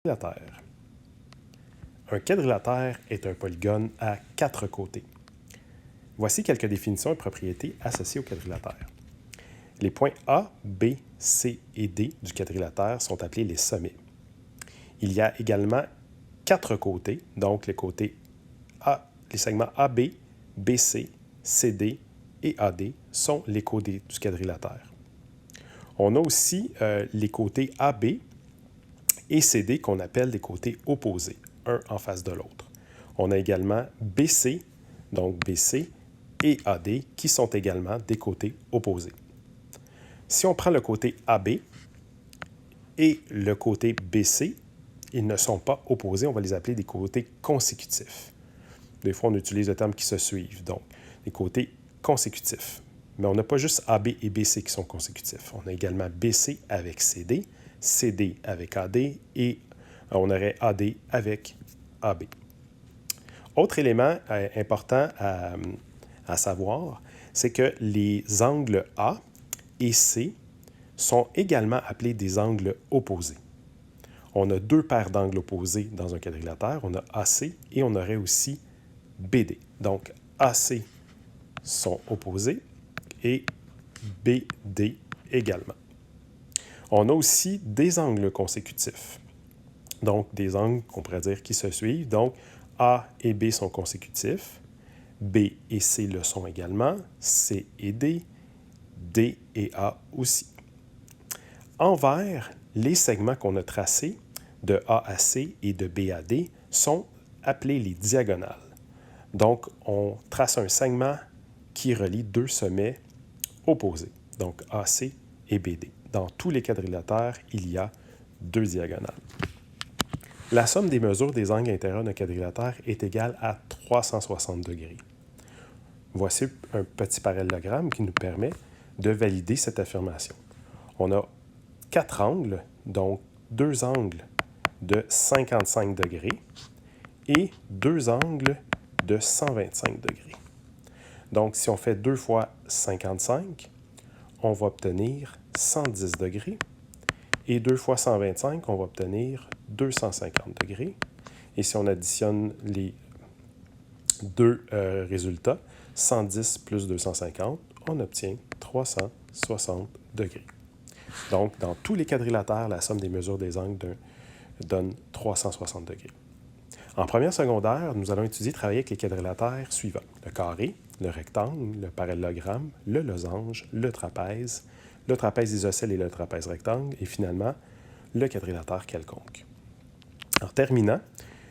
quadrilatère. Un quadrilatère est un polygone à 4 côtés. Voici quelques définitions et propriétés associées au quadrilatère. Les points A, B, C et D du quadrilatère sont appelés les sommets. Il y a également 4 côtés, donc les segments AB, BC, CD et AD sont les côtés du quadrilatère. On a aussi les côtés AB et CD qu'on appelle des côtés opposés, un en face de l'autre. On a également BC, donc BC, et AD qui sont également des côtés opposés. Si on prend le côté AB et le côté BC, ils ne sont pas opposés, on va les appeler des côtés consécutifs. Des fois, on utilise le terme qui se suivent, donc des côtés consécutifs. Mais on n'a pas juste AB et BC qui sont consécutifs. On a également BC avec CD, CD avec AD et on aurait AD avec AB. Autre élément important à savoir, c'est que les angles A et C sont également appelés des angles opposés. On a 2 paires d'angles opposés dans un quadrilatère. On a AC et on aurait aussi BD. Donc, AC sont opposés et BD également. On a aussi des angles consécutifs. Donc, des angles qu'on pourrait dire qui se suivent. Donc, A et B sont consécutifs. B et C le sont également. C et D. D et A aussi. En vert, les segments qu'on a tracés de A à C et de B à D sont appelés les diagonales. Donc, on trace un segment qui relie 2 sommets opposés, donc AC et BD. Dans tous les quadrilatères, il y a 2 diagonales. La somme des mesures des angles intérieurs d'un quadrilatère est égale à 360 degrés. Voici un petit parallélogramme qui nous permet de valider cette affirmation. On a 4 angles, donc 2 angles de 55 degrés et 2 angles de 125 degrés. Donc, si on fait 2 fois 55, on va obtenir 110 degrés. Et 2 fois 125, on va obtenir 250 degrés. Et si on additionne les deux résultats, 110 plus 250, on obtient 360 degrés. Donc, dans tous les quadrilatères, la somme des mesures des angles donne 360 degrés. En première secondaire, nous allons travailler avec les quadrilatères suivants. Le carré, le rectangle, le parallélogramme, le losange, le trapèze isocèle et le trapèze rectangle, et finalement, le quadrilatère quelconque. En terminant,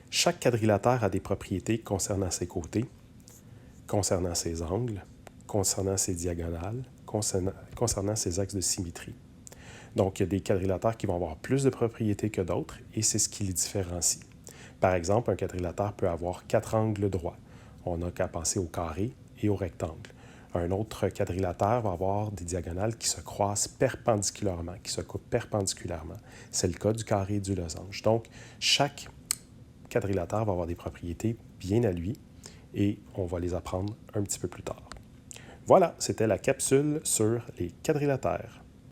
chaque quadrilatère a des propriétés concernant ses côtés, concernant ses angles, concernant ses diagonales, concernant ses axes de symétrie. Donc, il y a des quadrilatères qui vont avoir plus de propriétés que d'autres, et c'est ce qui les différencie. Par exemple, un quadrilatère peut avoir 4 angles droits. On n'a qu'à penser au carré et au rectangle. Un autre quadrilatère va avoir des diagonales qui se croisent perpendiculairement, qui se coupent perpendiculairement. C'est le cas du carré et du losange. Donc, chaque quadrilatère va avoir des propriétés bien à lui et on va les apprendre un petit peu plus tard. Voilà, c'était la capsule sur les quadrilatères.